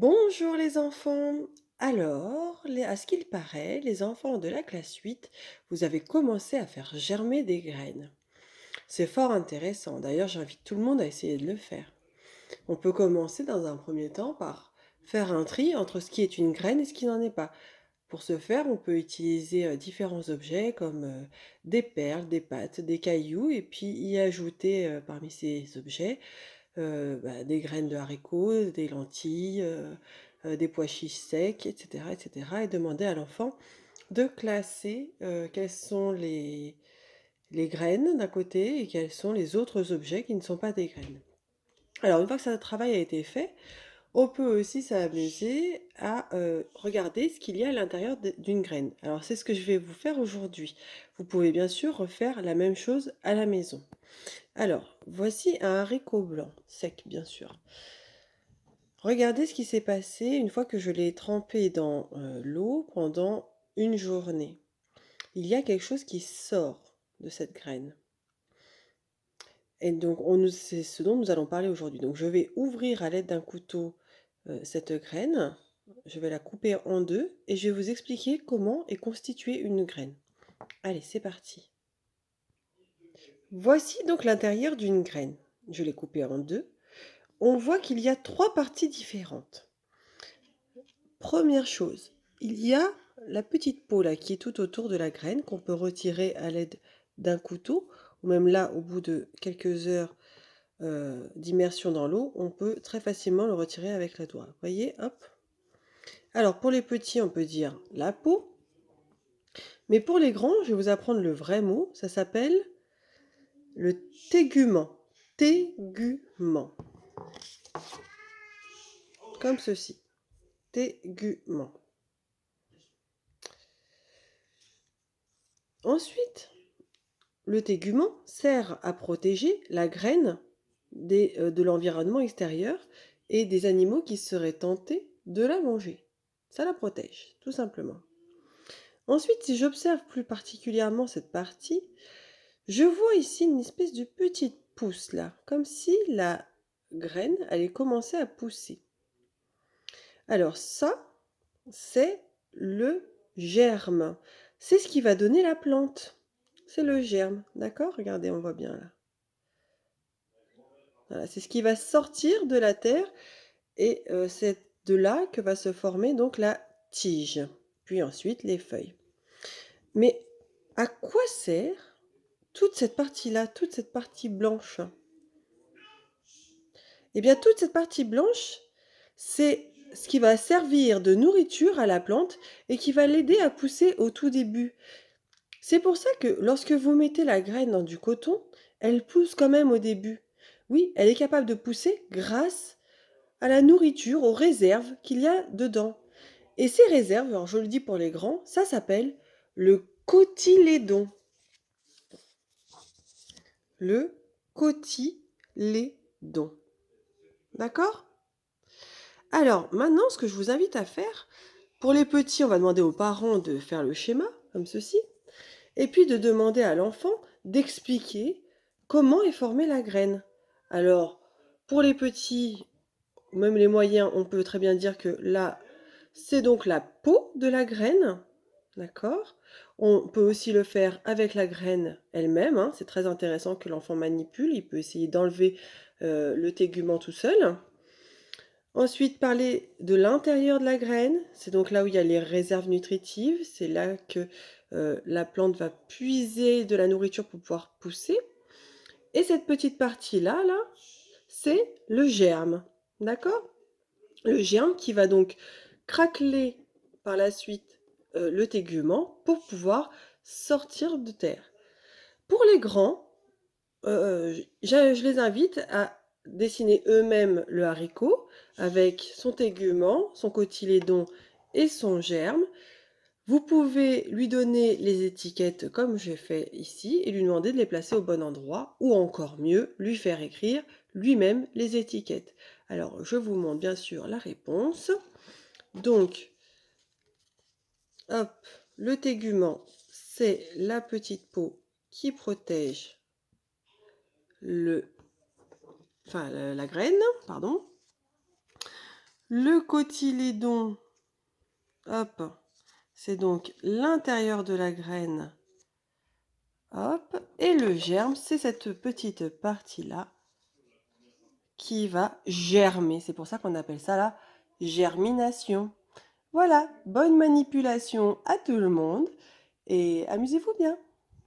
Bonjour les enfants. Alors, à ce qu'il paraît, les enfants de la classe 8, vous avez commencé à faire germer des graines. C'est fort intéressant. D'ailleurs, j'invite tout le monde à essayer de le faire. On peut commencer dans un premier temps par faire un tri entre ce qui est une graine et ce qui n'en est pas. Pour ce faire, on peut utiliser différents objets comme des perles, des pâtes, des cailloux, et puis y ajouter parmi ces objets des graines de haricots, des lentilles, des pois chiches secs, etc., etc., et demander à l'enfant de classer quelles sont les graines d'un côté et quels sont les autres objets qui ne sont pas des graines. Alors, une fois que ce travail a été fait, on peut aussi s'amuser à regarder ce qu'il y a à l'intérieur d'une graine. Alors, c'est ce que je vais vous faire aujourd'hui. Vous pouvez bien sûr refaire la même chose à la maison. Alors, voici un haricot blanc, sec bien sûr. Regardez ce qui s'est passé une fois que je l'ai trempé dans l'eau pendant une journée. Il y a quelque chose qui sort de cette graine. Et donc, c'est ce dont nous allons parler aujourd'hui. Donc, je vais ouvrir à l'aide d'un couteau cette graine. Je vais la couper en deux et je vais vous expliquer comment est constituée une graine. Allez, c'est parti. Voici donc l'intérieur d'une graine. Je l'ai coupée en deux. On voit qu'il y a trois parties différentes. Première chose, il y a la petite peau là qui est tout autour de la graine qu'on peut retirer à l'aide d'un couteau ou même là au bout de quelques heures d'immersion dans l'eau, on peut très facilement le retirer avec le doigt. Voyez, hop. Alors pour les petits, on peut dire la peau, mais pour les grands, je vais vous apprendre le vrai mot. Ça s'appelle le tégument. Tégument. Comme ceci. Tégument. Ensuite, le tégument sert à protéger la graine de l'environnement extérieur et des animaux qui seraient tentés de la manger. Ça la protège, tout simplement. Ensuite, si j'observe plus particulièrement cette partie, je vois ici une espèce de petite pousse là, comme si la graine allait commencer à pousser. Alors ça, c'est le germe. C'est ce qui va donner la plante. C'est le germe, d'accord? Regardez, on voit bien là. Voilà, c'est ce qui va sortir de la terre et c'est de là que va se former donc la tige, puis ensuite les feuilles. Mais à quoi sert toute cette partie-là, toute cette partie blanche? Eh bien, toute cette partie blanche, c'est ce qui va servir de nourriture à la plante et qui va l'aider à pousser au tout début. C'est pour ça que lorsque vous mettez la graine dans du coton, elle pousse quand même au début. Oui, elle est capable de pousser grâce à la nourriture, aux réserves qu'il y a dedans. Et ces réserves, alors je le dis pour les grands, ça s'appelle le cotylédon. Le cotylédon. D'accord? Alors, maintenant, ce que je vous invite à faire, pour les petits, on va demander aux parents de faire le schéma, comme ceci, et puis de demander à l'enfant d'expliquer comment est formée la graine. Alors, pour les petits, ou même les moyens, on peut très bien dire que là, c'est donc la peau de la graine, d'accord? On peut aussi le faire avec la graine elle-même, hein. C'est très intéressant que l'enfant manipule, il peut essayer d'enlever le tégument tout seul. Ensuite, parler de l'intérieur de la graine, c'est donc là où il y a les réserves nutritives, c'est là que la plante va puiser de la nourriture pour pouvoir pousser. Et cette petite partie-là, là, c'est le germe, d'accord? Le germe qui va donc craqueler par la suite le tégument pour pouvoir sortir de terre. Pour les grands, je les invite à dessiner eux-mêmes le haricot avec son tégument, son cotylédon et son germe. Vous pouvez lui donner les étiquettes comme j'ai fait ici et lui demander de les placer au bon endroit ou encore mieux, lui faire écrire lui-même les étiquettes. Alors, je vous montre bien sûr la réponse. Donc, hop, le tégument, c'est la petite peau qui protège la graine, pardon. Le cotylédon, hop, c'est donc l'intérieur de la graine. Hop, et le germe, c'est cette petite partie-là qui va germer. C'est pour ça qu'on appelle ça la germination. Voilà, bonne manipulation à tout le monde et amusez-vous bien.